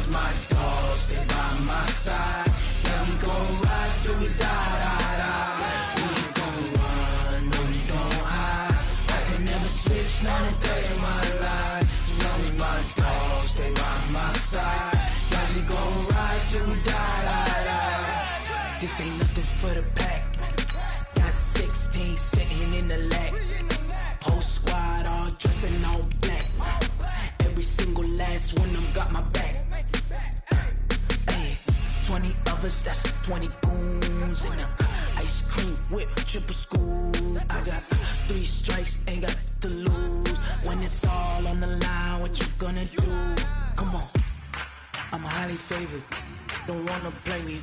my dogs, they by my side. Yeah, we gon' ride till we die, die, die. We ain't gon' run, no, we don't hide. I can never switch, not a day in my life. As long as my dogs, they by my side. Yeah, we gon' ride till we die, die, die. This ain't nothing for the pack. Got 16 sitting in the lag. Whole squad all dressing all black. Every single last one of them got my back. Hey, 20 of us, that's 20 goons in the ice cream whip, triple scoop. I got 3 strikes, ain't got to lose. When it's all on the line, what you gonna do? Come on, I'm highly favored. Don't wanna play me,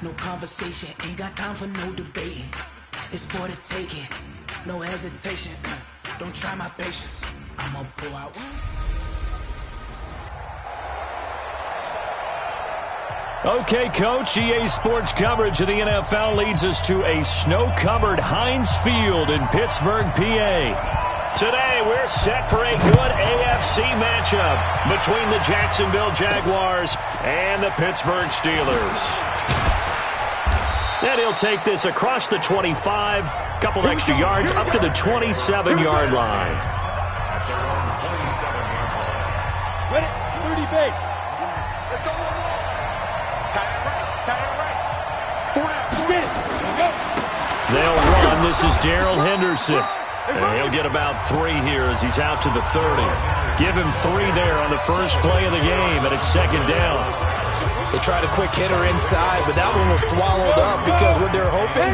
no conversation, ain't got time for no debating. It's for the taking, no hesitation. Don't try my patience, I'ma pour out. Okay, Coach, EA Sports coverage of the NFL leads us to a snow-covered Heinz Field in Pittsburgh, PA. Today, we're set for a good AFC matchup between the Jacksonville Jaguars and the Pittsburgh Steelers. And he'll take this across the 25, couple extra yards up to the 27-yard line. Ready, 30 base. Let's go. Tie it right. 4 They'll run. This is Darrell Henderson. And he'll get about 3 here as he's out to the 30. Give him 3 there on the first play of the game, and it's second down. They tried a quick hitter inside, but that one was swallowed up because what they're hoping,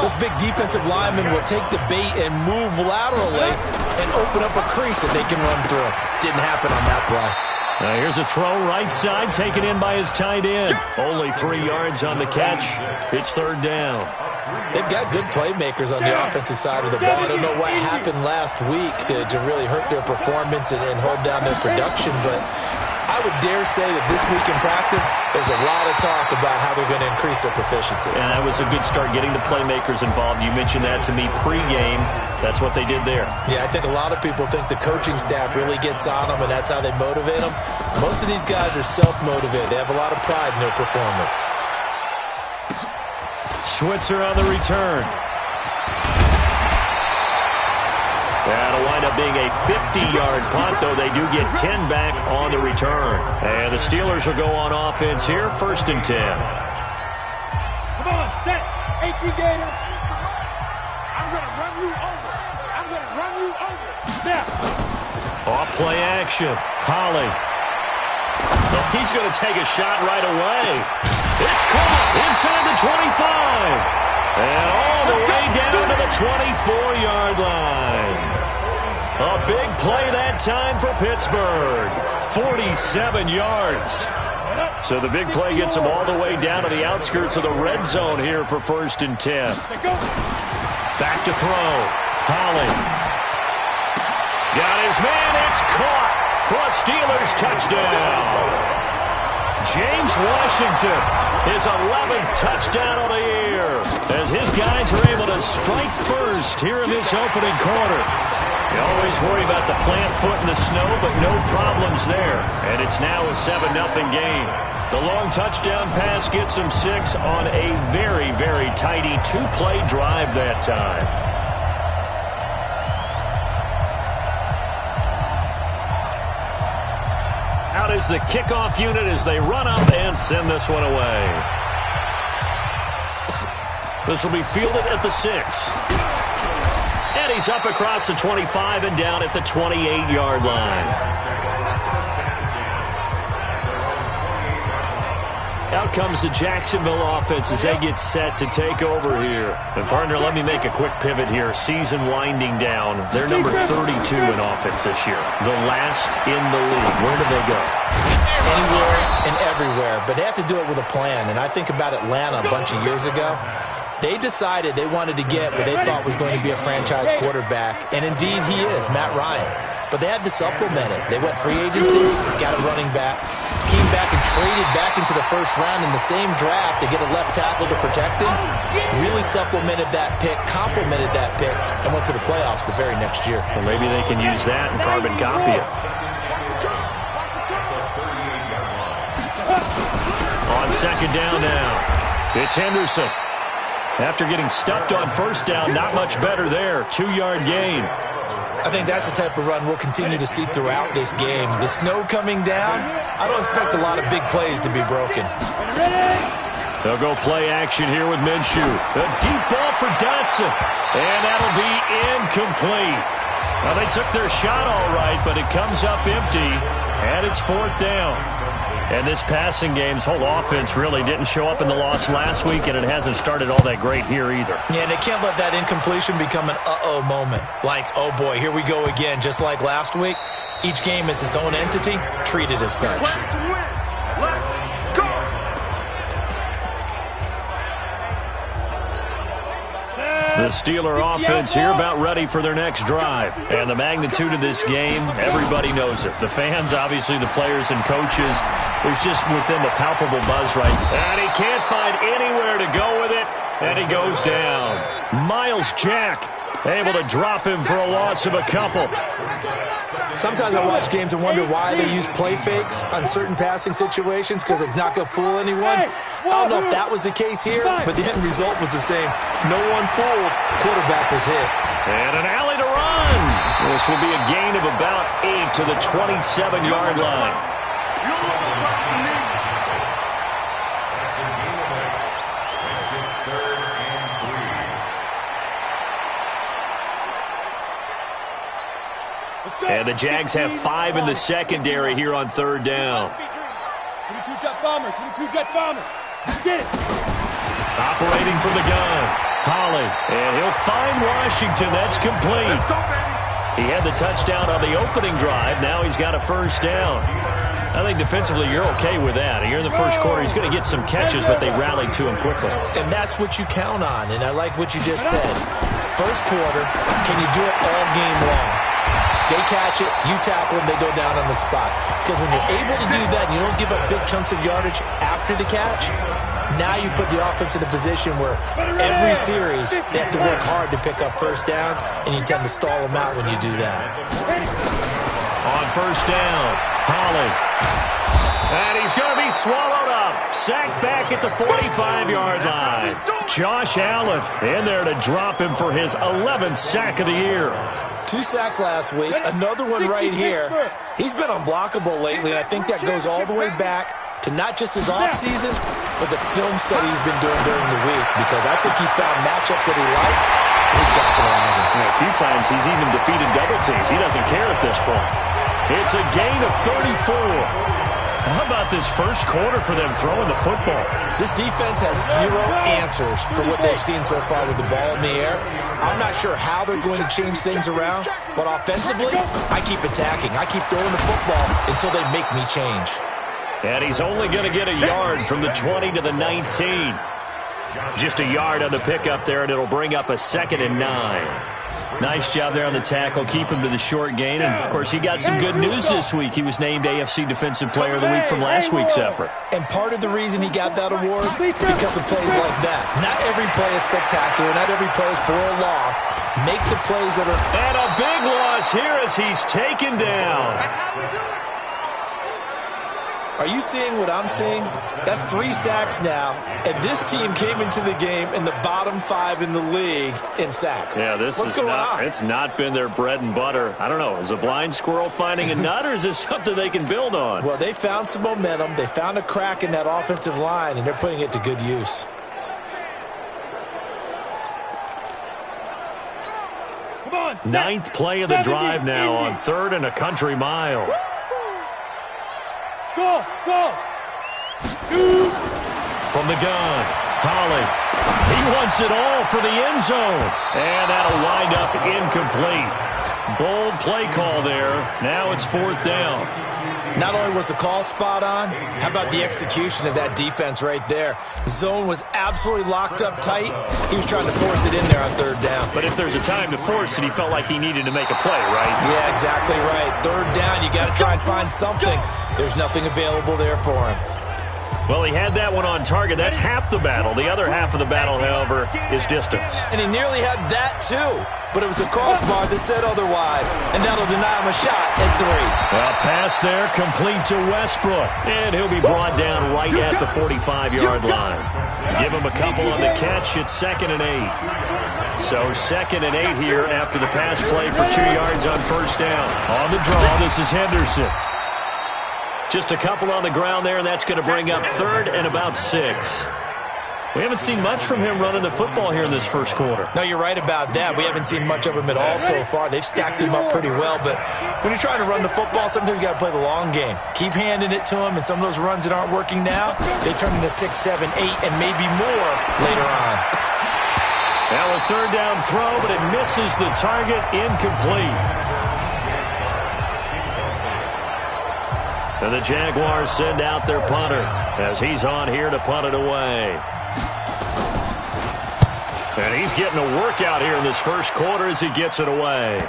this big defensive lineman will take the bait and move laterally and open up a crease that they can run through. Didn't happen on that play. Now here's a throw right side, taken in by his tight end. Only 3 yards on the catch. It's third down. They've got good playmakers on the offensive side of the ball. I don't know what happened last week to really hurt their performance and hold down their production, but I would dare say that this week in practice, there's a lot of talk about how they're going to increase their proficiency. And that was a good start, getting the playmakers involved. You mentioned that to me pregame. That's what they did there. Yeah, I think a lot of people think the coaching staff really gets on them, and that's how they motivate them. Most of these guys are self-motivated. They have a lot of pride in their performance. Switzer on the return. That'll wind up being a 50-yard punt, though they do get 10 back on the return. And the Steelers will go on offense here, first and 10. Come on, set. A.T. Gator. I'm going to run you over. I'm going to run you over. Now. Off play action. Holly. He's going to take a shot right away. It's caught inside the 25. And all the way down to the 24-yard line. A big play that time for Pittsburgh. 47 yards. So the big play gets them all the way down to the outskirts of the red zone here for first and 10. Back to throw. Holly. Got his man. It's caught for a Steelers touchdown. James Washington, his 11th touchdown of the year, as his guys are able to strike first here in this opening quarter. You always worry about the plant foot in the snow, but no problems there. And it's now a 7-0 game. The long touchdown pass gets them 6 on a very, very tidy 2-play drive that time. Out is the kickoff unit as they run up and send this one away. This will be fielded at the 6. And he's up across the 25 and down at the 28-yard line. Out comes the Jacksonville offense as they get set to take over here. And, partner, let me make a quick pivot here. Season winding down. They're number 32 in offense this year. The last in the league. Where do they go? Anywhere and everywhere. But they have to do it with a plan. And I think about Atlanta a bunch of years ago. They decided they wanted to get what they thought was going to be a franchise quarterback. And, indeed, he is, Matt Ryan. But they had to supplement it. They went free agency, got a running back, came back and traded back into the first round in the same draft to get a left tackle to protect him. Really supplemented that pick, complemented that pick, and went to the playoffs the very next year. Well, maybe they can use that and carbon copy it. second down now. It's Henderson. After getting stuffed on first down, not much better there. 2-yard gain. I think that's the type of run we'll continue to see throughout this game. The snow coming down, I don't expect a lot of big plays to be broken. They'll go play action here with Minshew. A deep ball for Dotson. And that'll be incomplete. Well, they took their shot all right, but it comes up empty, and it's 4th down. And this passing game's whole offense really didn't show up in the loss last week, and it hasn't started all that great here either. Yeah, and they can't let that incompletion become an uh-oh moment. Like, oh boy, here we go again, just like last week. Each game is its own entity, treated as such. The Steeler offense here about ready for their next drive. And the magnitude of this game, everybody knows it. The fans, obviously the players and coaches. There's just with them a palpable buzz right. And he can't find anywhere to go with it. And he goes down. Miles Jack able to drop him for a loss of a couple. Sometimes I watch games and wonder why they use play fakes on certain passing situations because it's not going to fool anyone. I don't know if that was the case here, but the end result was the same. No one fooled. Quarterback was hit. And an alley to run. This will be a gain of about 8 to the 27-yard line. And the Jags have 5 in the secondary here on 3rd down. 22 jet bombers, 22 jet bombers. Get it. Operating from the gun. Holly. And he'll find Washington. That's complete. Let's go, baby. He had the touchdown on the opening drive. Now he's got a first down. I think defensively you're okay with that. Here in the first quarter, he's going to get some catches, but they rallied to him quickly. And that's what you count on, and I like what you just said. First quarter, can you do it all game long? They catch it, you tackle them, they go down on the spot. Because when you're able to do that, you don't give up big chunks of yardage after the catch. Now you put the offense in a position where every series they have to work hard to pick up first downs, and you tend to stall them out when you do that. On first down, Holly. And he's going to be swallowed up. Sacked back at the 45-yard line. Josh Allen in there to drop him for his 11th sack of the year. 2 sacks last week, another one right here. He's been unblockable lately, and I think that goes all the way back to not just his offseason, but the film study he's been doing during the week, because I think he's found matchups that he likes, and he's capitalizing. A few times he's even defeated double teams. He doesn't care at this point. It's a gain of 34. How about this first quarter for them throwing the football? This defense has 0 answers for what they've seen so far with the ball in the air. I'm not sure how they're going to change things around, but offensively, I keep attacking. I keep throwing the football until they make me change. And he's only going to get a yard from the 20 to the 19. Just a yard on the pickup there, and it'll bring up a 2nd and 9. Nice job there on the tackle. Keep him to the short gain. And, of course, he got some good news this week. He was named AFC Defensive Player of the Week from last week's effort. And part of the reason he got that award, because of plays like that. Not every play is spectacular. Not every play is for a loss. Make the plays that are... And a big loss here as he's taken down. Are you seeing what I'm seeing? That's 3 sacks now, and this team came into the game in the bottom 5 in the league in sacks. Yeah, what's going on? It's not been their bread and butter. I don't know. Is a blind squirrel finding a nut, or is this something they can build on? Well, they found some momentum. They found a crack in that offensive line, and they're putting it to good use. Come on, 9th play of the drive now on 3rd and a country mile. Go, go. Shoot. From the gun, Holly. He wants it all for the end zone. And that'll wind up incomplete. Bold play call there. Now it's 4th down. Not only was the call spot on, how about the execution of that defense right there? Zone was absolutely locked up tight. He was trying to force it in there on 3rd down. But if there's a time to force it, he felt like he needed to make a play, right? Yeah, exactly right. 3rd down, you got to try and find something. There's nothing available there for him. Well, he had that one on target. That's half the battle. The other half of the battle, however, is distance. And he nearly had that, too. But it was a crossbar that said otherwise. And that'll deny him a shot at 3. A pass there complete to Westbrook. And he'll be brought down right at at the 45-yard line. Give him a couple on the catch. It's 2nd and 8. So 2nd and 8 here after the pass play for 2 yards on first down. On the draw, this is Henderson. Just a couple on the ground there, and that's going to bring up 3rd and about 6. We haven't seen much from him running the football here in this first quarter. No, you're right about that. We haven't seen much of him at all so far. They've stacked him up pretty well, but when you're trying to run the football, sometimes you got to play the long game. Keep handing it to him, and some of those runs that aren't working now, they turn into 6, 7, 8, and maybe more later on. Now a 3rd down throw, but it misses the target, incomplete. And the Jaguars send out their punter as he's on here to punt it away. And he's getting a workout here in this first quarter as he gets it away.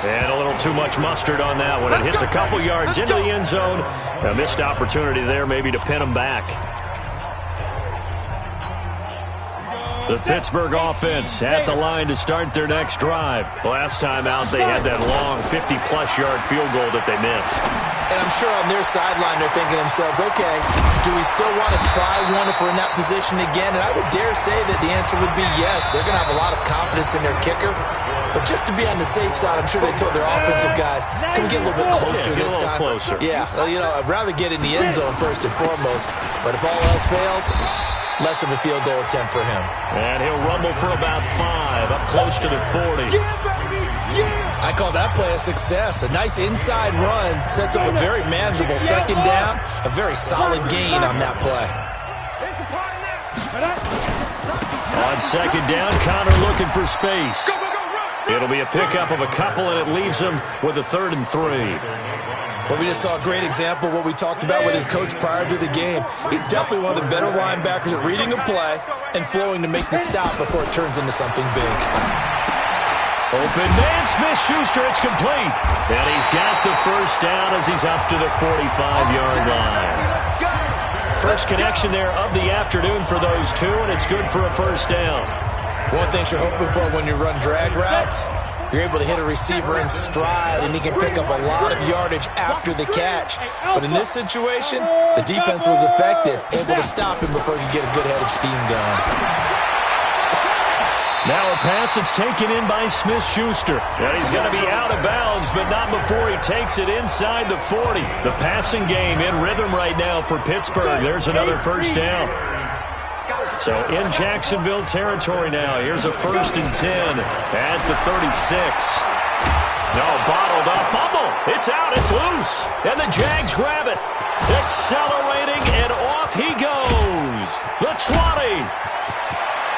And a little too much mustard on that one. It hits a couple yards into the end zone. A missed opportunity there maybe to pin him back. The Pittsburgh offense at the line to start their next drive. Last time out, they had that long 50-plus yard field goal that they missed. And I'm sure on their sideline they're thinking to themselves, okay, do we still want to try one if we're in that position again? And I would dare say that the answer would be yes. They're going to have a lot of confidence in their kicker. But just to be on the safe side, I'm sure they told their offensive guys, can we get a little bit closer this time? Closer. Yeah, well, you know, I'd rather get in the end zone first and foremost. But if all else fails, less of a field goal attempt for him. And he'll rumble for about 5, up close to the 40. I call that play a success. A nice inside run sets up a very manageable 2nd down. A very solid gain on that play. On 2nd down, Connor looking for space. It'll be a pickup of a couple, and it leaves him with a 3rd and 3. Well, we just saw a great example of what we talked about with his coach prior to the game. He's definitely one of the better linebackers at reading a play and flowing to make the stop before it turns into something big. Open man, Smith-Schuster, it's complete. And he's got the first down as he's up to the 45-yard line. First connection there of the afternoon for those two, and it's good for a first down. One thing you're hoping for when you run drag routes, you're able to hit a receiver in stride, and he can pick up a lot of yardage after the catch. But in this situation, the defense was effective, able to stop him before he could get a good head of steam going. Now a pass that's taken in by Smith-Schuster. And he's going to be out of bounds, but not before he takes it inside the 40. The passing game in rhythm right now for Pittsburgh. There's another first down. So in Jacksonville territory now. Here's a 1st and 10 at the 36. No, bottled up. Fumble. It's out. It's loose. And the Jags grab it. Accelerating, and off he goes. The 20.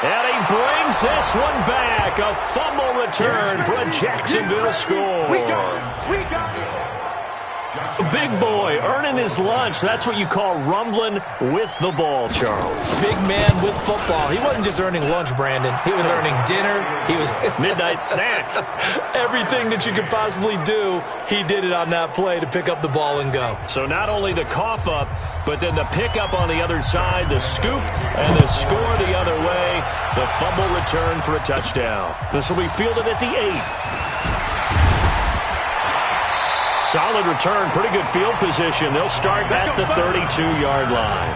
And he brings this one back. A fumble return for a Jacksonville score. We got it. Big boy earning his lunch. That's what you call rumbling with the ball, Charles. Big man with football. He wasn't just earning lunch, Brandon. He was earning dinner. He was midnight snack. Everything that you could possibly do, he did it on that play to pick up the ball and go. So not only the cough up, but then the pickup on the other side, the scoop, and the score the other way. The fumble return for a touchdown. This will be fielded at the 8. Solid return, pretty good field position. They'll start at the 32-yard line.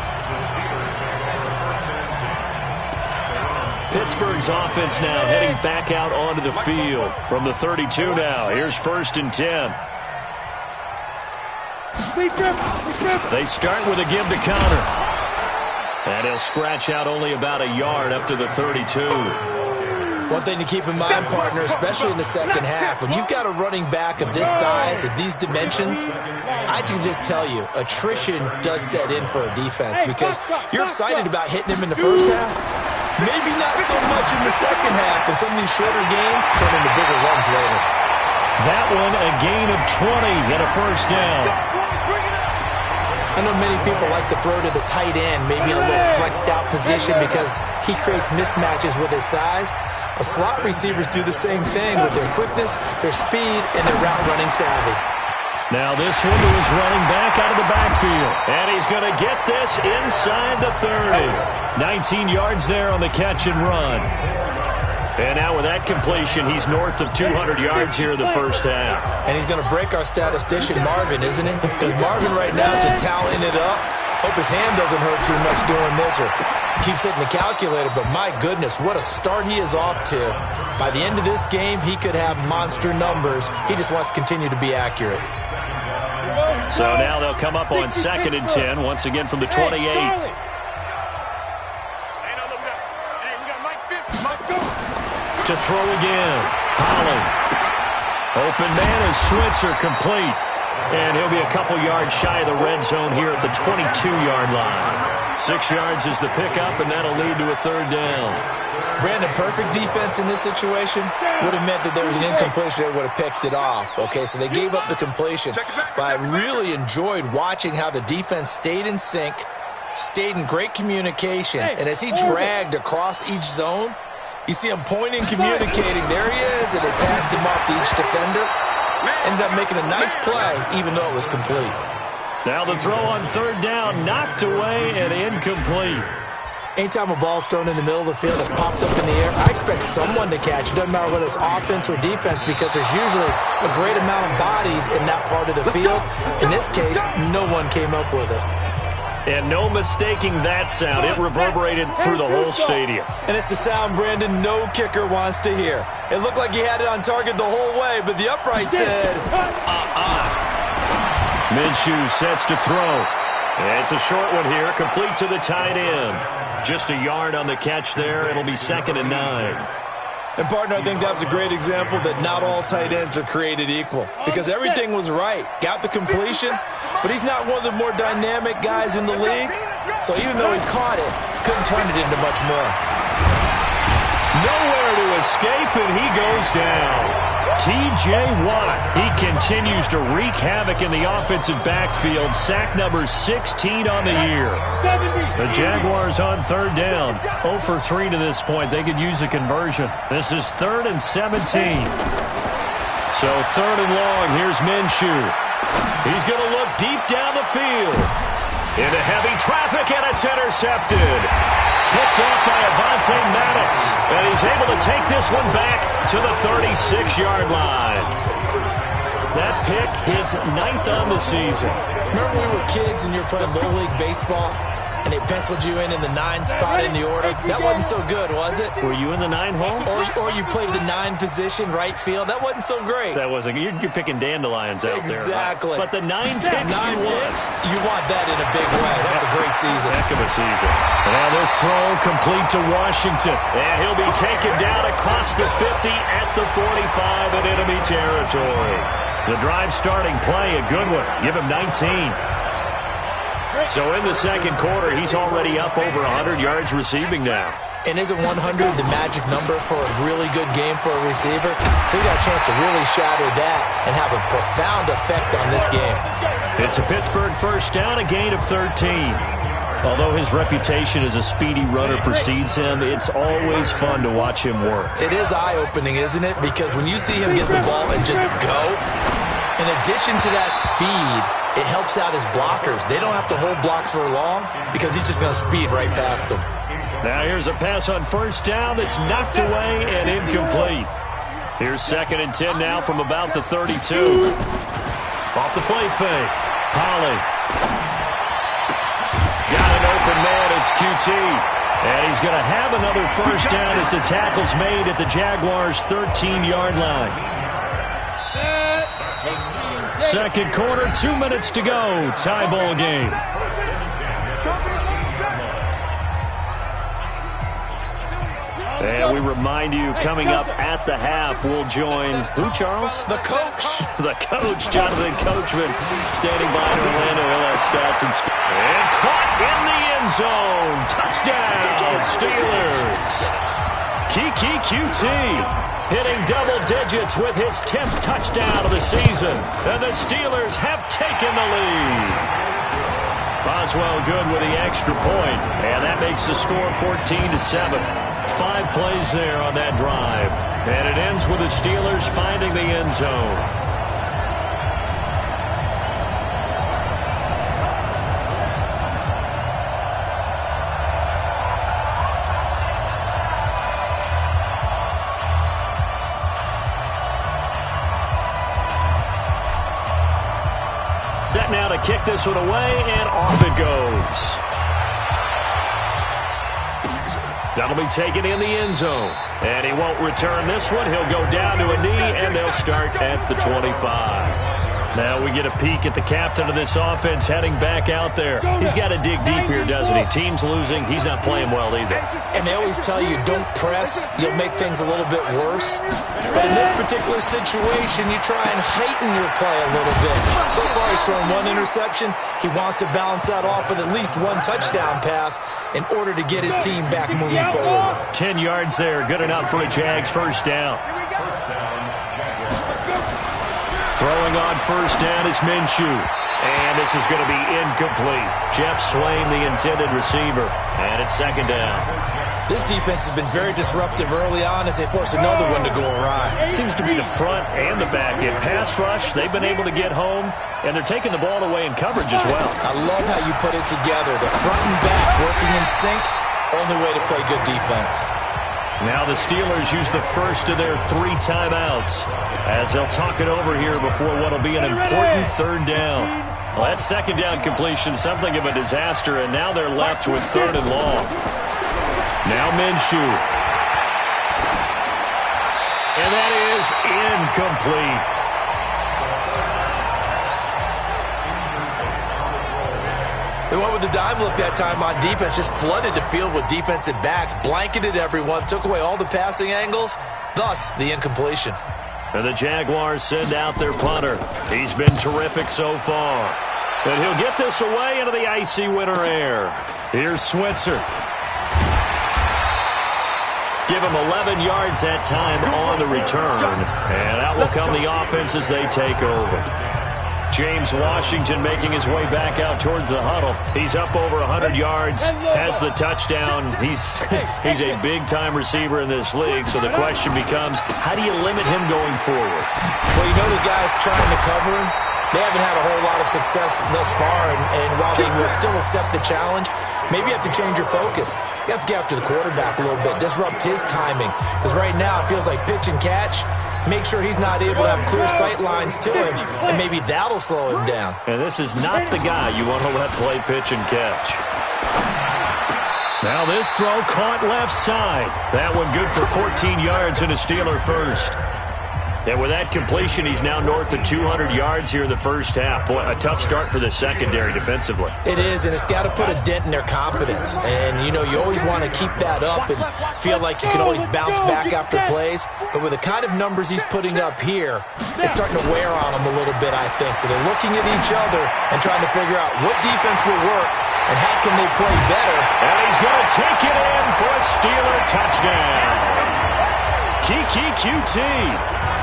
Pittsburgh's offense now heading back out onto the field from the 32 now. Here's 1st and 10. They start with a give to Connor. And he'll scratch out only about a yard up to the 32. One thing to keep in mind, partner, especially in the second half, when you've got a running back of this size, of these dimensions, I can just tell you, attrition does set in for a defense because you're excited about hitting him in the first half. Maybe not so much in the second half, and some of these shorter gains turn into bigger runs later. That one, a gain of 20 and a first down. I know many people like to throw to the tight end, maybe in a little flexed out position because he creates mismatches with his size. But slot receivers do the same thing with their quickness, their speed, and their route running savvy. Now this one is running back out of the backfield. And he's going to get this inside the 30. 19 yards there on the catch and run. And now with that completion, he's north of 200 yards here in the first half. And he's going to break our statistician Marvin, isn't he? Because Marvin right now is just tallying it up. Hope his hand doesn't hurt too much doing this or keeps hitting the calculator, but my goodness, what a start he is off to. By the end of this game, he could have monster numbers. He just wants to continue to be accurate. So now they'll come up on 2nd and 10, once again from the 28. To throw again. Holland. Open man is Switzer complete. And he'll be a couple yards shy of the red zone here at the 22-yard line. 6 yards is the pickup, and that'll lead to a 3rd down. Brandon, perfect defense in this situation would have meant that there was an incompletion. They would have picked it off. Okay, so they gave up the completion. But I really enjoyed watching how the defense stayed in sync, stayed in great communication. And as he dragged across each zone, you see him pointing, communicating. There he is, and they passed him off to each defender. Ended up making a nice play, even though it was complete. Now the throw on 3rd down, knocked away and incomplete. Anytime a ball's thrown in the middle of the field that's popped up in the air, I expect someone to catch it. Doesn't matter whether it's offense or defense, because there's usually a great amount of bodies in that part of the field. In this case, no one came up with it. And no mistaking that sound. It reverberated through the whole stadium. And it's the sound, Brandon, no kicker wants to hear. It looked like he had it on target the whole way, but the upright said, Minshew sets to throw. It's a short one here, complete to the tight end. Just a yard on the catch there. It'll be 2nd and 9. And, partner, I think that was a great example that not all tight ends are created equal, because everything was right. Got the completion, but he's not one of the more dynamic guys in the league. So even though he caught it, couldn't turn it into much more. Nowhere to escape, and he goes down. T.J. Watt, he continues to wreak havoc in the offensive backfield. Sack number 16 on the year. The Jaguars on 3rd down. 0 for 3 to this point. They could use a conversion. This is 3rd and 17. So 3rd and long. Here's Minshew. He's going to look deep down the field. Into heavy traffic, and it's intercepted. Picked off by Avonte Maddox. And he's able to take this one back to the 36-yard line. That pick is 9th on the season. Remember we were kids and you were playing Little League Baseball, and they penciled you in the 9 spot in the order? That wasn't so good, was it? Were you in the 9 hole? Or you played the 9 position, right field? That wasn't so great. That wasn't. You're picking dandelions out there. Exactly. But the 9 picks, you want that in a big way. That's a great season. Heck of a season. Now this throw complete to Washington. And he'll be taken down across the 50 at the 45 in enemy territory. The drive starting play, a good one. Give him 19. So in the 2nd quarter, he's already up over 100 yards receiving now. And isn't 100 the magic number for a really good game for a receiver? So he got a chance to really shatter that and have a profound effect on this game. It's a Pittsburgh 1st down, a gain of 13. Although his reputation as a speedy runner precedes him, it's always fun to watch him work. It is eye-opening, isn't it? Because when you see him get the ball and just go, in addition to that speed, it helps out his blockers. They don't have to hold blocks for long because he's just going to speed right past them. Now here's a pass on 1st down that's knocked away and incomplete. Here's 2nd and 10 now from about the 32. Off the play fake. Holly. Got an open man. It's QT. And he's going to have another 1st down as the tackle's made at the Jaguars' 13-yard line. 2nd quarter, 2 minutes to go. Tie ball game. And we remind you, coming up at the half, we'll join who, Charles? The coach. The coach, Jonathan Coachman, standing by in Orlando. He'll have stats and caught in the end zone. Touchdown, Steelers. Kiki QT. Hitting double digits with his 10th touchdown of the season. And the Steelers have taken the lead. Boswell good with the extra point. And that makes the score 14-7. 5 plays there on that drive. And it ends with the Steelers finding the end zone. Set now to kick this one away, and off it goes. That'll be taken in the end zone. And he won't return this one. He'll go down to a knee, and they'll start at the 25. Now we get a peek at the captain of this offense heading back out there. He's got to dig deep here, doesn't he? Team's losing. He's not playing well either. And they always tell you, don't press. You'll make things a little bit worse. But in this particular situation, you try and heighten your play a little bit. So far, he's thrown one interception. He wants to balance that off with at least one touchdown pass in order to get his team back moving forward. 10 yards there. Good enough for a Jags first down. Throwing on first down is Minshew. And this is going to be incomplete. Jeff Swain, the intended receiver. And it's second down. This defense has been very disruptive early on as they force another one to go awry. It seems to be the front and the back end. Pass rush, they've been able to get home, and they're taking the ball away in coverage as well. I love how you put it together. The front and back working in sync, only way to play good defense. Now the Steelers use the first of their 3 timeouts as they'll talk it over here before what will be an important third down. Well, that second down completion, something of a disaster, and now they're left with third and long. Now Minshew. And that is incomplete. They went with the dime look that time on defense, just flooded the field with defensive backs, blanketed everyone, took away all the passing angles, thus the incompletion. And the Jaguars send out their punter. He's been terrific so far. And he'll get this away into the icy winter air. Here's Switzer. Give him 11 yards that time on the return. And out will come the offense as they take over. James Washington making his way back out towards the huddle. He's up over 100 yards, has the touchdown. He's a big-time receiver in this league, so the question becomes, how do you limit him going forward? Well, you know the guys trying to cover him, they haven't had a whole lot of success thus far, and while they will still accept the challenge, maybe you have to change your focus. You have to get after the quarterback a little bit, disrupt his timing, because right now it feels like pitch and catch. Make sure he's not able to have clear sight lines to him, and maybe that'll slow him down. And this is not the guy you want to let play pitch and catch. Now this throw caught left side. That one good for 14 yards and a Steeler first. And with that completion, he's now north of 200 yards here in the first half. Boy, a tough start for the secondary defensively. It is, and it's got to put a dent in their confidence. And, you know, you always want to keep that up and feel like you can always bounce back after plays. But with the kind of numbers he's putting up here, it's starting to wear on them a little bit, I think. So they're looking at each other and trying to figure out what defense will work and how can they play better. And he's going to take it in for a Steeler touchdown. Kiki QT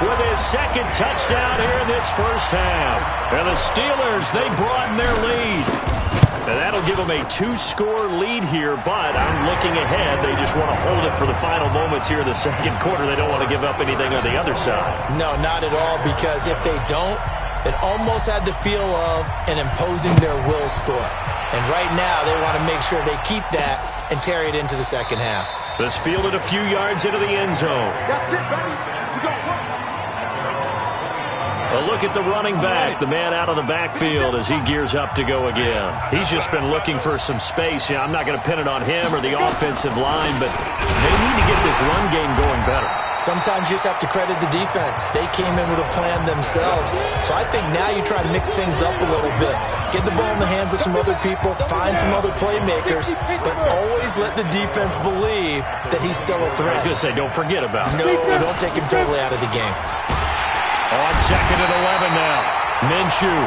with his second touchdown here in this first half. And the Steelers, they broaden their lead. And that'll give them a 2-score lead here, but I'm looking ahead. They just want to hold it for the final moments here in the second quarter. They don't want to give up anything on the other side. No, not at all, because if they don't, it almost had the feel of an imposing their will score. And right now, they want to make sure they keep that and carry it into the second half. This fielded a few yards into the end zone. That's it, baby. We go front. A look at the running back, the man out of the backfield as he gears up to go again. He's just been looking for some space. Yeah, I'm not going to pin it on him or the offensive line, but they need to get this run game going better. Sometimes you just have to credit the defense. They came in with a plan themselves. So I think now you try to mix things up a little bit. Get the ball in the hands of some other people, find some other playmakers, but always let the defense believe that he's still a threat. I was going to say, don't forget about him. No, don't take him totally out of the game. On second and 11 now. Minshew.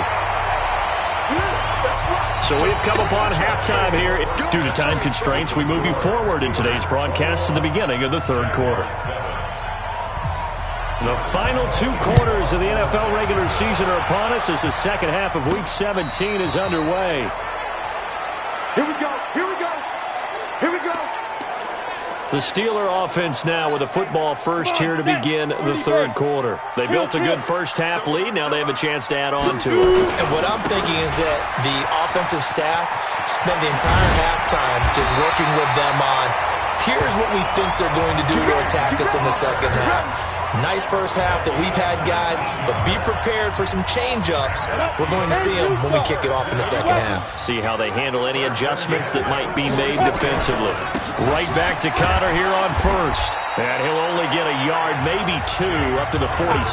So we've come upon halftime here. Due to time constraints, we move you forward in today's broadcast to the beginning of the third quarter. The final 2 quarters of the NFL regular season are upon us as the second half of Week 17 is underway. Here we go. Here we go. Here we go. The Steeler offense now with a football first here to begin the third quarter. They built a good first half lead. Now they have a chance to add on to it. And what I'm thinking is that the offensive staff spent the entire halftime just working with them on, here's what we think they're going to do to attack us in the second half. Nice first half that we've had, guys, but be prepared for some change-ups. We're going to see them when we kick it off in the second half. See how they handle any adjustments that might be made defensively. Right back to Connor here on first. And he'll only get a yard, maybe 2, up to the 46.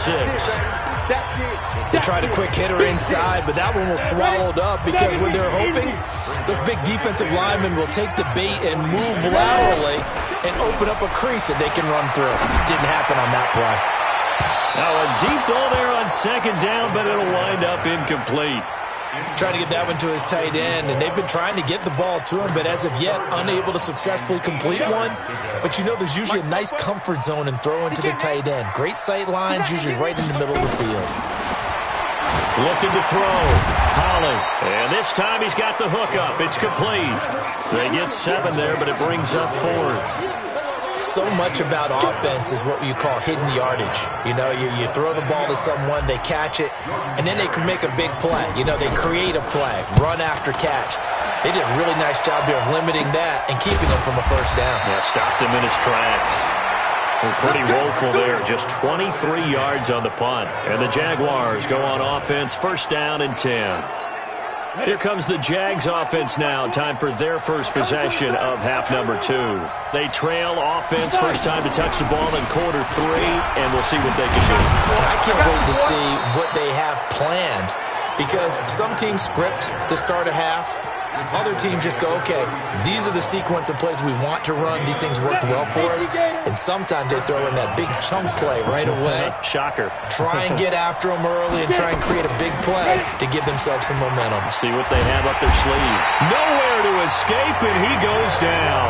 They tried a quick hitter inside, but that one was swallowed up because what they're hoping, those big defensive linemen will take the bait and move laterally and open up a crease that they can run through. Didn't happen on that play. Now a deep ball there on second down, but it'll wind up incomplete. Trying to get that one to his tight end, and they've been trying to get the ball to him, but as of yet, unable to successfully complete one. But you know there's usually a nice comfort zone in throwing to the tight end. Great sight lines, usually right in the middle of the field. Looking to throw. Holly. And this time he's got the hook up. It's complete. They get 7 there, but it brings up 4th. So much about offense is what you call hidden yardage. You know, you throw the ball to someone, they catch it, and then they can make a big play. You know, they create a play, run after catch. They did a really nice job there of limiting that and keeping them from a first down. Yeah, stopped him in his tracks. Well, pretty woeful there. Just 23 yards on the punt. And the Jaguars go on offense, first down and 10. Here comes the Jags offense now. Time for their first possession of half number 2. They trail offense, first time to touch the ball in quarter 3, and we'll see what they can do. And I can't wait to see what they have planned, because some teams script to start a half. Other teams just go, okay, these are the sequence of plays we want to run. These things worked well for us. And sometimes they throw in that big chunk play right away. Shocker. Try and get after them early and try and create a big play to give themselves some momentum. See what they have up their sleeve. Nowhere to escape, and he goes down.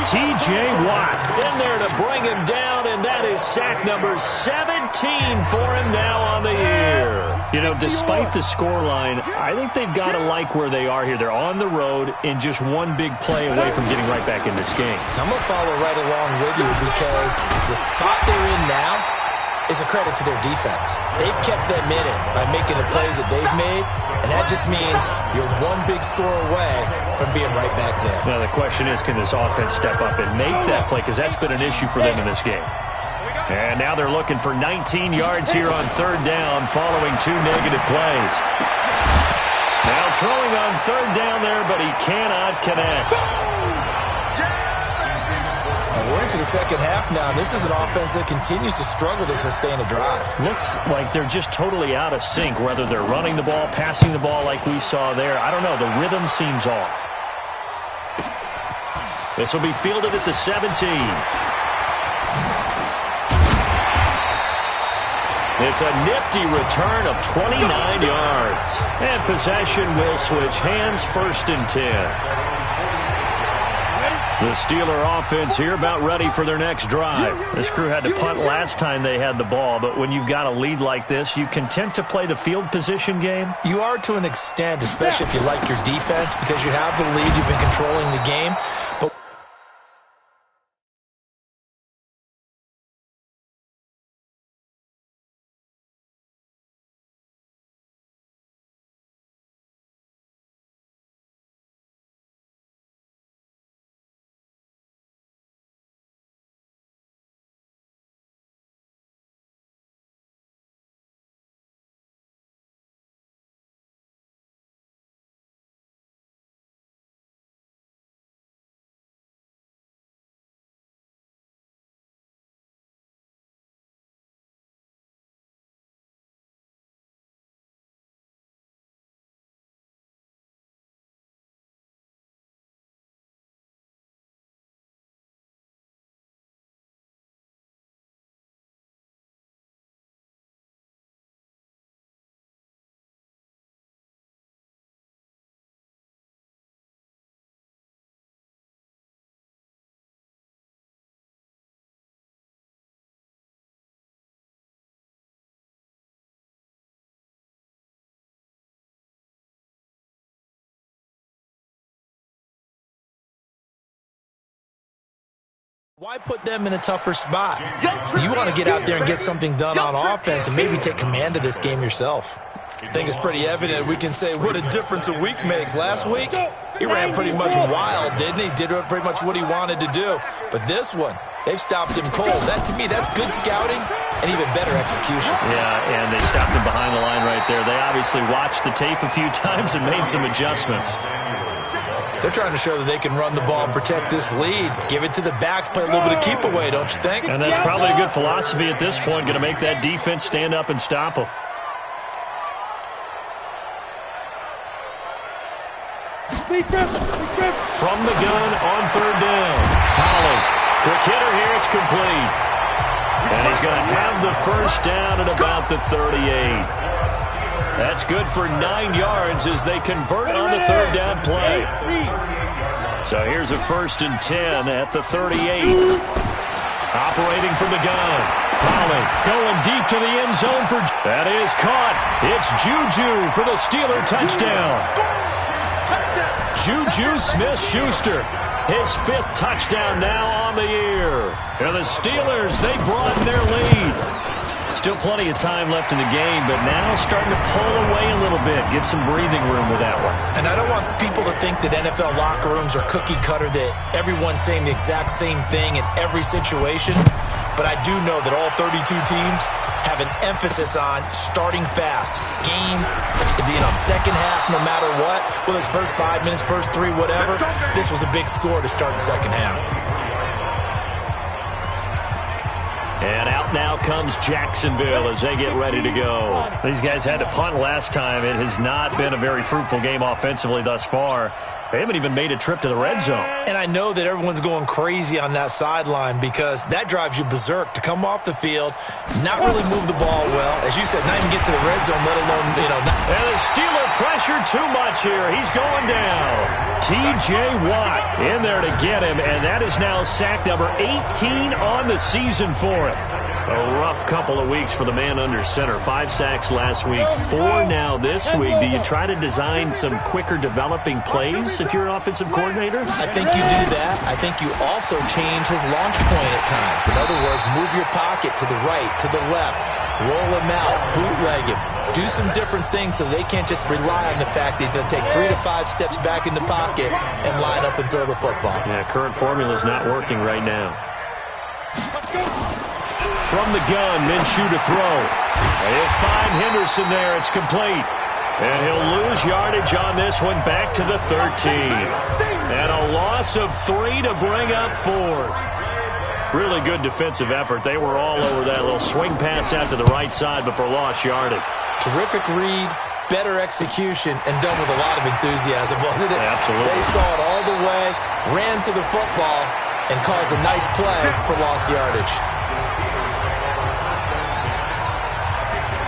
T.J. Watt in there to bring him down, and that is sack number 17 for him now on the year. You know, despite the scoreline, I think they've got to like where they are here. They're on the road and just one big play away from getting right back in this game. I'm going to follow right along with you because the spot they're in now is a credit to their defense. They've kept them in it by making the plays that they've made, and that just means you're one big score away from being right back there. Now the question is, can this offense step up and make that play? Because that's been an issue for them in this game. And now they're looking for 19 yards here on third down following 2 negative plays. Now throwing on third down there, but he cannot connect. And we're into the second half now, and this is an offense that continues to struggle to sustain a drive. Looks like they're just totally out of sync, whether they're running the ball, passing the ball like we saw there. I don't know. The rhythm seems off. This will be fielded at the 17. It's a nifty return of 29 yards. And possession will switch hands, first and 10. The Steeler offense here about ready for their next drive. This crew had to punt last time they had the ball, but when you've got a lead like this, you content to play the field position game? You are to an extent, especially if you like your defense, because you have the lead, you've been controlling the game. But why put them in a tougher spot? You want to get out there and get something done on offense and maybe take command of this game yourself. I think it's pretty evident. We can say what a difference a week makes. Last week, he ran pretty much wild, didn't he? Did pretty much what he wanted to do. But this one, they've stopped him cold. That, to me, that's good scouting and even better execution. Yeah, and they stopped him behind the line right there. They obviously watched the tape a few times and made some adjustments. They're trying to show that they can run the ball and protect this lead. Give it to the backs, play a little bit of keep away, don't you think? And that's probably a good philosophy at this point, going to make that defense stand up and stop them. From the gun on third down. Holly, quick hitter here, it's complete. And he's going to have the first down at about the 38. That's good for 9 yards as they convert on the third down play. So here's a 1st and 10 at the 38. Operating from the gun. Holly going deep to the end zone for... That is caught. It's Juju for the Steeler touchdown. Juju Smith-Schuster, his 5th touchdown now on the year. And the Steelers, they broaden their lead. Still plenty of time left in the game, but now starting to pull away a little bit, get some breathing room with that one. And I don't want people to think that NFL locker rooms are cookie cutter, that everyone's saying the exact same thing in every situation. But I do know that all 32 teams have an emphasis on starting fast. Game, second half, no matter what. Well, it's first 5 minutes, first 3, whatever. This was a big score to start the second half. And out now comes Jacksonville as they get ready to go. These guys had to punt last time. It has not been a very fruitful game offensively thus far. They haven't even made a trip to the red zone. And I know that everyone's going crazy on that sideline because that drives you berserk to come off the field, not really move the ball well. As you said, not even get to the red zone, let alone, And the Steeler pressure too much here. He's going down. T.J. Watt in there to get him, and that is now sack number 18 on the season for him. A rough couple of weeks for the man under center. 5 sacks last week, 4 now this week. Do you try to design some quicker developing plays if you're an offensive coordinator? I think you do that. I think you also change his launch point at times. In other words, move your pocket to the right, to the left, roll him out, bootleg him. Do some different things so they can't just rely on the fact that he's going to take 3 to 5 steps back in the pocket and line up and throw the football. Yeah, current formula is not working right now. From the gun, Minshew to throw. He'll find Henderson there. It's complete. And he'll lose yardage on this one back to the 13. And a loss of 3 to bring up 4. Really good defensive effort. They were all over that little swing pass out to the right side before lost yardage. Terrific read, better execution, and done with a lot of enthusiasm, wasn't it? Absolutely. They saw it all the way, ran to the football, and caused a nice play for lost yardage.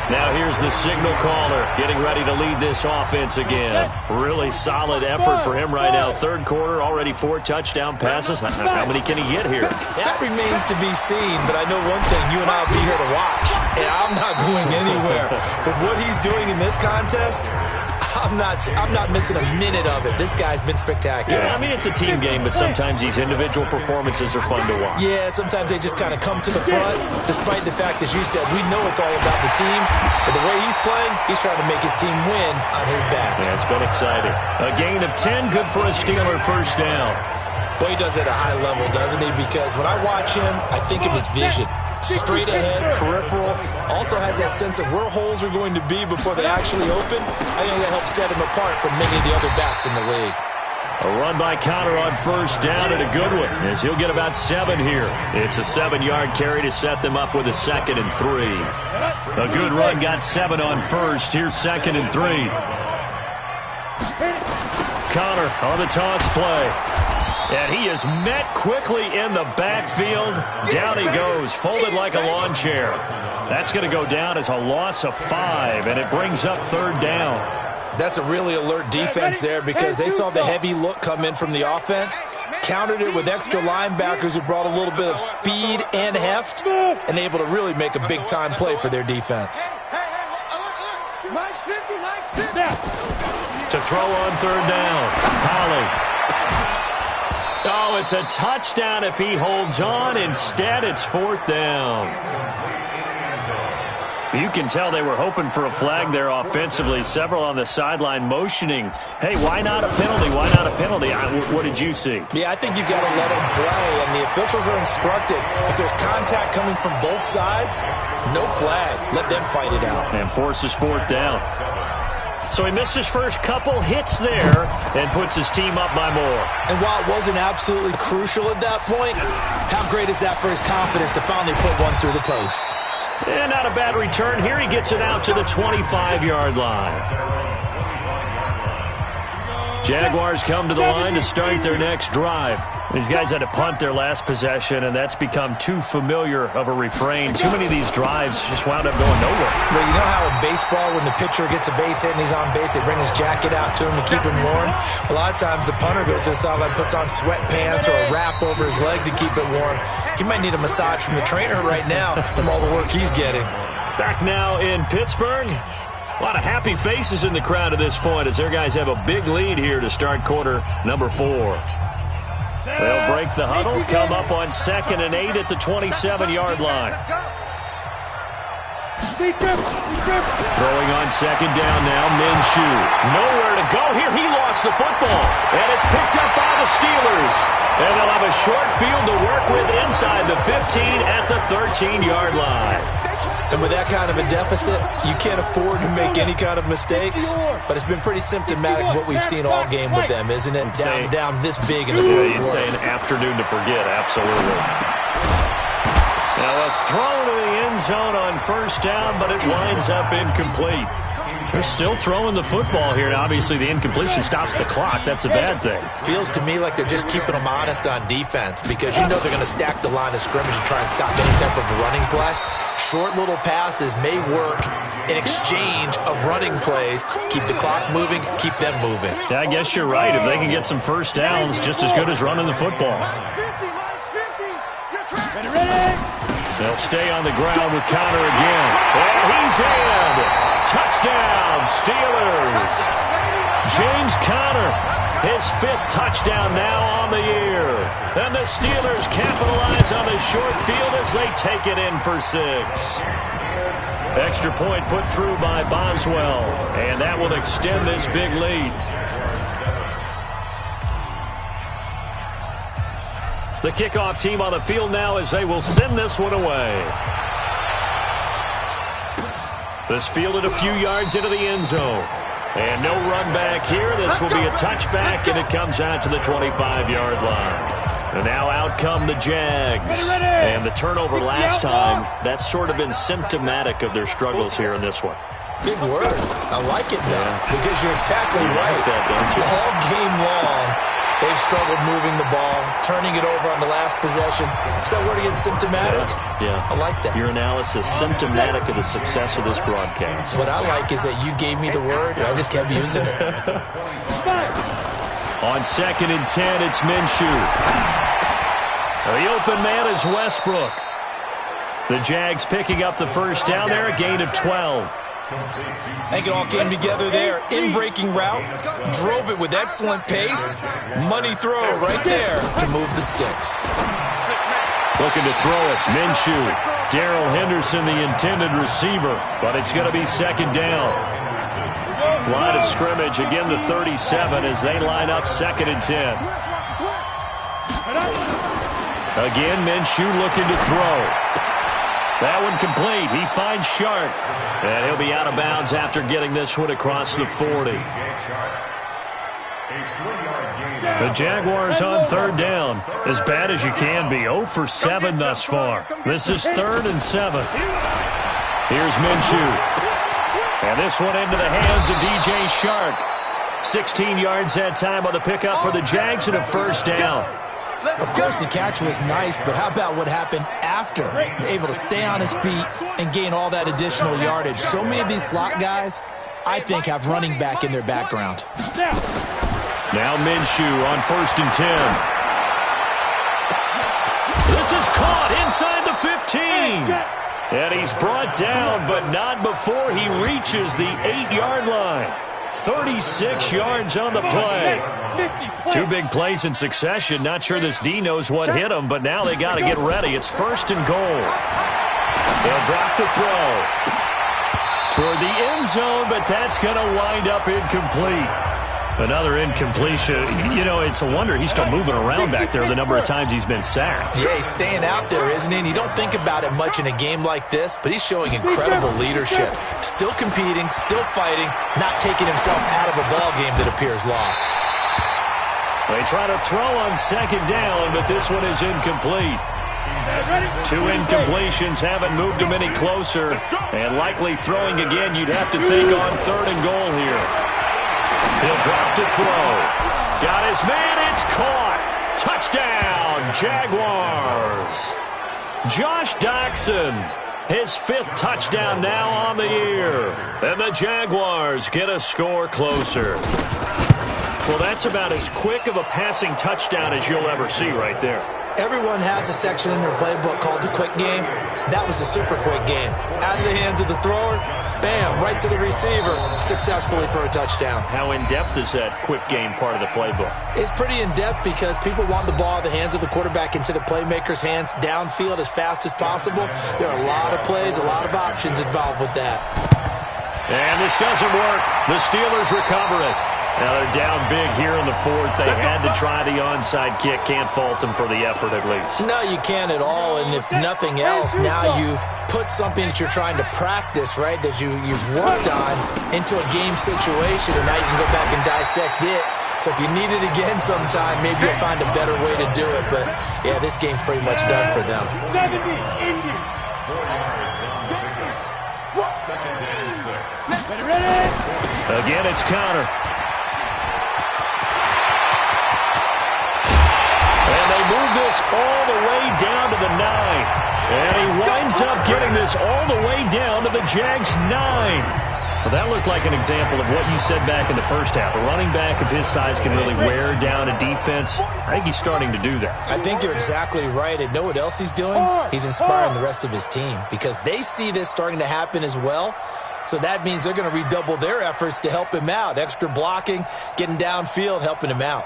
Now here's the signal caller getting ready to lead this offense again. Really solid effort for him right now. Third quarter, already 4 touchdown passes. How many can he get here? That remains to be seen, but I know one thing. You and I will be here to watch, and I'm not going anywhere. With what he's doing in this contest, I'm not missing a minute of it. This guy's been spectacular. Yeah, I mean, it's a team game, but sometimes these individual performances are fun to watch. Yeah, sometimes they just kind of come to the front, despite the fact, as you said, we know it's all about the team. But the way he's playing, he's trying to make his team win on his back. Yeah, it's been exciting. A gain of 10, good for a Steeler first down. Boy, he does it at a high level, doesn't he? Because when I watch him, I think of his vision. Straight ahead, peripheral. Also has that sense of where holes are going to be before they actually open. I think that helps set him apart from many of the other backs in the league. A run by Connor on first down and a good one, as he'll get about 7 here. It's a 7-yard carry to set them up with a 2nd and 3. A good run got 7 on first. Here's 2nd and 3. Connor on the taunts play. And he is met quickly in the backfield. Down he goes, folded like a lawn chair. That's going to go down as a loss of 5, and it brings up 3rd down. That's a really alert defense there because they saw the heavy look come in from the offense, countered it with extra linebackers who brought a little bit of speed and heft, and able to really make a big-time play for their defense. To throw on 3rd down, Holly. Oh, it's a touchdown if he holds on. Instead, it's 4th down. You can tell they were hoping for a flag there offensively. Several on the sideline motioning, hey, why not a penalty? Why not a penalty? What did you see? Yeah, I think you've got to let them play, and the officials are instructed. If there's contact coming from both sides, no flag. Let them fight it out. And forces fourth down. So he missed his first couple hits there and puts his team up by more. And while it wasn't absolutely crucial at that point, how great is that for his confidence to finally put one through the post? And not a bad return here. He gets it out to the 25-yard line. Jaguars come to the line to start their next drive. These guys had to punt their last possession, and that's become too familiar of a refrain. Too many of these drives just wound up going nowhere. Well, you know how in baseball, when the pitcher gets a base hit and he's on base, they bring his jacket out to him to keep him warm? A lot of times the punter goes to the sideline, puts on sweatpants or a wrap over his leg to keep it warm. He might need a massage from the trainer right now from all the work he's getting. Back now in Pittsburgh. A lot of happy faces in the crowd at this point as their guys have a big lead here to start quarter number 4. They'll break the huddle, come up on 2nd and 8 at the 27-yard line. Throwing on 2nd down now, Minshew. Nowhere to go here. He lost the football, and it's picked up by the Steelers. And they'll have a short field to work with inside the 15 at the 13-yard line. And with that kind of a deficit, you can't afford to make any kind of mistakes. But it's been pretty symptomatic of what we've seen all game with them, isn't it? Down this big in the fourth You'd say an afternoon to forget, absolutely. Now a throw to the end zone on first down, but it winds up incomplete. They're still throwing the football here, and obviously the incompletion stops the clock. That's a bad thing. Feels to me like they're just keeping them honest on defense because you know they're going to stack the line of scrimmage and try and stop any type of running play. Short little passes may work in exchange of running plays. Keep the clock moving, keep them moving. Yeah, I guess you're right. If they can get some first downs, just as good as running the football. They'll stay on the ground with Conner again. And he's in. Touchdown, Steelers. James Conner, his 5th touchdown now on the year. And the Steelers capitalize on the short field as they take it in for 6. Extra point put through by Boswell, and that will extend this big lead. The kickoff team on the field now as they will send this one away. This fielded a few yards into the end zone. And no run back here. This will be a touchback, and it comes out to the 25-yard line. And now out come the Jags. And the turnover last time, that's sort of been symptomatic of their struggles here in this one. Big word. I like it, though, because you're exactly right. Like that, don't you? All game long, they've struggled moving the ball, turning it over on the last possession. Is that word again, symptomatic? Yeah. I like that. Your analysis, symptomatic of the success of this broadcast. What I like is that you gave me the word, and I just kept using it. On 2nd and 10, it's Minshew. The open man is Westbrook. The Jags picking up the first down there, a gain of 12. I think it all came together there. In-breaking route, drove it with excellent pace. Money throw right there to move the sticks. Looking to throw it, Minshew. Darrell Henderson, the intended receiver, but it's going to be 2nd down. Line of scrimmage, again the 37 as they line up 2nd and 10. Again, Minshew looking to throw. That one complete. He finds Shark. And he'll be out of bounds after getting this one across the 40. The Jaguars on 3rd down. As bad as you can be. 0 for 7 thus far. This is 3rd and 7. Here's Minshew. And this one into the hands of DJ Shark. 16 yards that time on the pickup for the Jags and a first down. Of course, the catch was nice, but how about what happened after? Able to stay on his feet and gain all that additional yardage. So many of these slot guys, I think, have running back in their background. Now Minshew on 1st and 10. This is caught inside the 15. And he's brought down, but not before he reaches the 8-yard line. 36 yards on the play. 2 big plays in succession. Not sure this D knows what hit him, but now they got to get ready. It's 1st and goal. They'll drop the throw. toward the end zone, but that's going to wind up incomplete. Another incompletion. You know, it's a wonder he's still moving around back there the number of times he's been sacked. Yeah, he's staying out there, isn't he? And you don't think about it much in a game like this, but he's showing incredible leadership. Still competing, still fighting, not taking himself out of a ball game that appears lost. They try to throw on second down, but this one is incomplete. 2 incompletions haven't moved him any closer, and likely throwing again, you'd have to think on 3rd and goal here. He'll drop to throw. Got his man, it's caught. Touchdown, Jaguars. Josh Doctson, his 5th touchdown now on the year. And the Jaguars get a score closer. Well, that's about as quick of a passing touchdown as you'll ever see right there. Everyone has a section in their playbook called the quick game. That was a super quick game. Out of the hands of the thrower, bam, right to the receiver, successfully for a touchdown. How in-depth is that quick game part of the playbook? It's pretty in-depth because people want the ball out of the hands of the quarterback into the playmaker's hands downfield as fast as possible. There are a lot of plays, a lot of options involved with that. And this doesn't work. The Steelers recover it. Now they're down big here in the 4th. They had to try the onside kick. Can't fault them for the effort at least. No, you can't at all. And if nothing else, now you've put something that you're trying to practice, right, that you've worked on into a game situation, and now you can go back and dissect it. So if you need it again sometime, maybe you'll find a better way to do it. But, yeah, this game's pretty much done for them. 70, Indy. Ready? Again, it's Connor. And they move this all the way down to the 9. And he winds up getting this all the way down to the Jags 9. Well, that looked like an example of what you said back in the first half. A running back of his size can really wear down a defense. I think he's starting to do that. I think you're exactly right. And know what else he's doing? He's inspiring the rest of his team because they see this starting to happen as well. So that means they're going to redouble their efforts to help him out. Extra blocking, getting downfield, helping him out.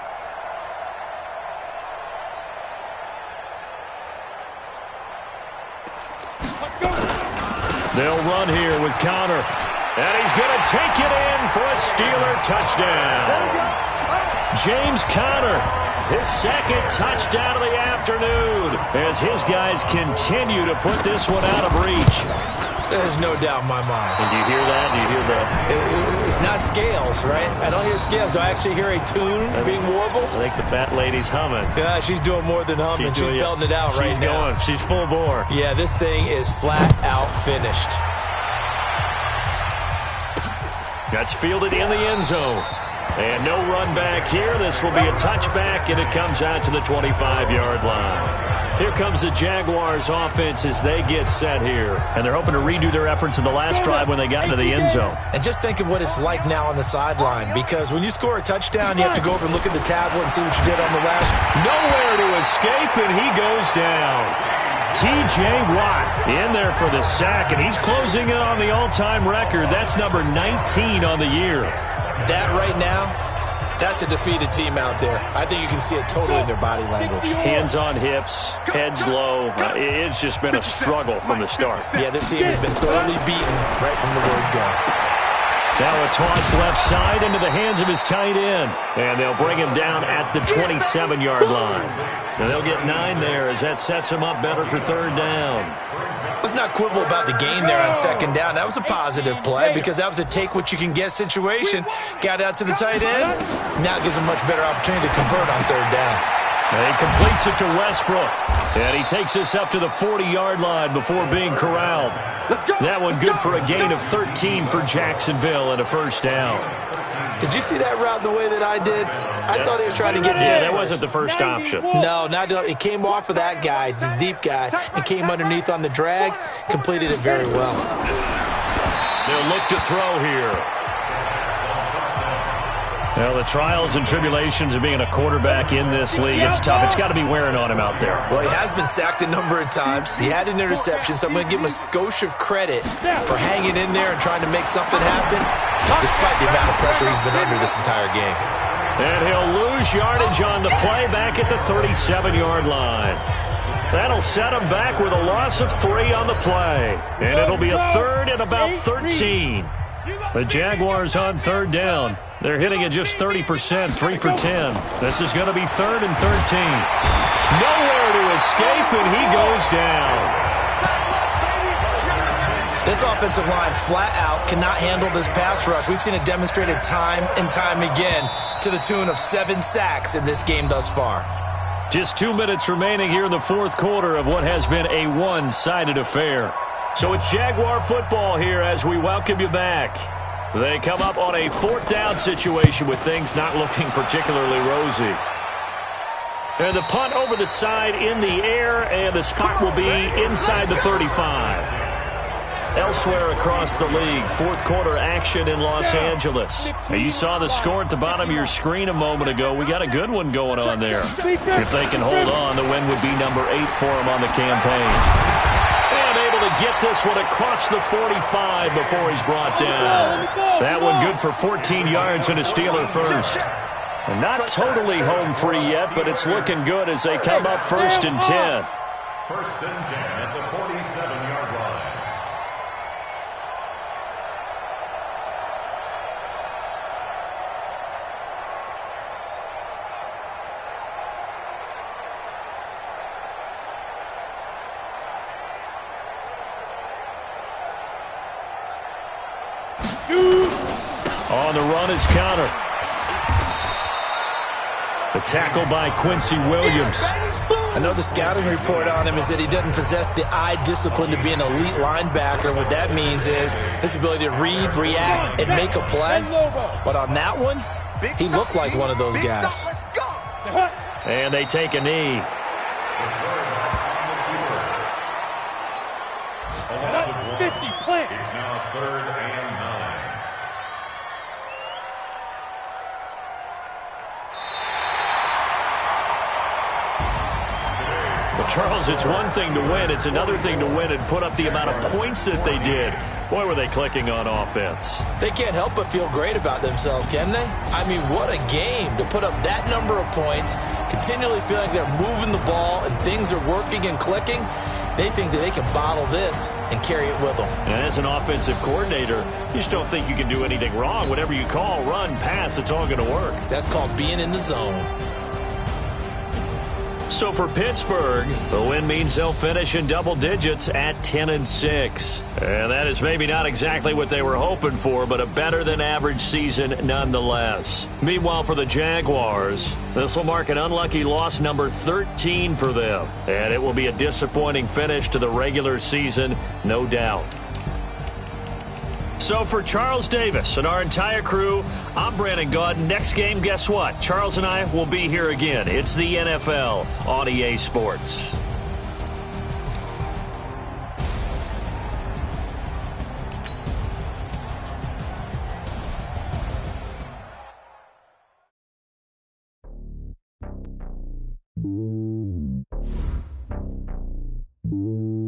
They'll run here with Connor. And he's going to take it in for a Steeler touchdown. James Conner, his 2nd touchdown of the afternoon, as his guys continue to put this one out of reach. There's no doubt in my mind. And do you hear that? Do you hear that? It's not scales, right? I don't hear scales. Do I actually hear a tune being warbled? I think the fat lady's humming. Yeah, she's doing more than humming. She's belting it out right now. She's full bore. Yeah, this thing is flat out finished. That's fielded in the end zone. And no run back here. This will be a touchback, and it comes out to the 25-yard line. Here comes the Jaguars offense as they get set here. And they're hoping to redo their efforts in the last drive when they got into the end zone. And just think of what it's like now on the sideline, because when you score a touchdown, you have to go over and look at the tablet and see what you did on the last. Nowhere to escape, and he goes down. T.J. Watt in there for the sack, and he's closing in on the all-time record. That's number 19 on the year. That right now, that's a defeated team out there. I think you can see it totally in their body language. Hands on hips, heads low. It's just been a struggle from the start. Yeah, this team has been thoroughly beaten right from the word go. Now a toss left side into the hands of his tight end. And they'll bring him down at the 27-yard line. So they'll get 9 there as that sets him up better for 3rd down. Let's not quibble about the gain there on 2nd down. That was a positive play because that was a take-what-you-can-get situation. Got out to the tight end. Now it gives him a much better opportunity to convert on 3rd down. And he completes it to Westbrook. And he takes this up to the 40-yard line before being corralled. That one good for a gain of 13 for Jacksonville and a 1st down. Did you see that route the way that I did? I thought he was trying to get deep. Yeah, that wasn't the first option. No, it came off of that guy, the deep guy, and came underneath on the drag, completed it very well. They'll look to throw here. Well, the trials and tribulations of being a quarterback in this league, it's tough. It's got to be wearing on him out there. Well, he has been sacked a number of times. He had an interception, so I'm going to give him a skosh of credit for hanging in there and trying to make something happen, despite the amount of pressure he's been under this entire game. And he'll lose yardage on the play back at the 37-yard line. That'll set them back with a loss of 3 on the play. And it'll be a 3rd and about 13. The Jaguars on 3rd down. They're hitting at just 30%, 3 for 10. This is going to be 3rd and 13. Nowhere to escape, and he goes down. This offensive line flat out cannot handle this pass rush. We've seen it demonstrated time and time again to the tune of 7 sacks in this game thus far. Just 2 minutes remaining here in the 4th quarter of what has been a one-sided affair. So it's Jaguar football here as we welcome you back. They come up on a 4th down situation with things not looking particularly rosy. And the punt over the side in the air, and the spot will be inside the 35. Elsewhere across the league, 4th quarter action in Los Angeles. Now, you saw the score at the bottom of your screen a moment ago. We got a good one going on there. If they can hold on, the win would be number 8 for them on the campaign. And able to get this one across the 45 before he's brought down. That one good for 14 yards and a Steeler first. And not totally home free yet, but it's looking good as they come up 1st and 10. 1st and 10 at the 47-yard line. On the run is Counter. The tackle by Quincy Williams. I know the scouting report on him is that he doesn't possess the eye discipline to be an elite linebacker. And what that means is his ability to read, react, and make a play. But on that one, he looked like one of those guys. And they take a knee. It's now 3rd and 9. Well, Charles, it's one thing to win. It's another thing to win and put up the amount of points that they did. Boy, were they clicking on offense. They can't help but feel great about themselves, can they? I mean, what a game to put up that number of points, continually feeling like they're moving the ball and things are working and clicking. They think that they can bottle this and carry it with them. And as an offensive coordinator, you just don't think you can do anything wrong. Whatever you call, run, pass, it's all going to work. That's called being in the zone. So for Pittsburgh, the win means they'll finish in double digits at 10-6. And that is maybe not exactly what they were hoping for, but a better than average season nonetheless. Meanwhile, for the Jaguars, this will mark an unlucky loss number 13 for them. And it will be a disappointing finish to the regular season, no doubt. So for Charles Davis and our entire crew, I'm Brandon Gaudin. Next game, guess what? Charles and I will be here again. It's the NFL on EA Sports. Mm-hmm.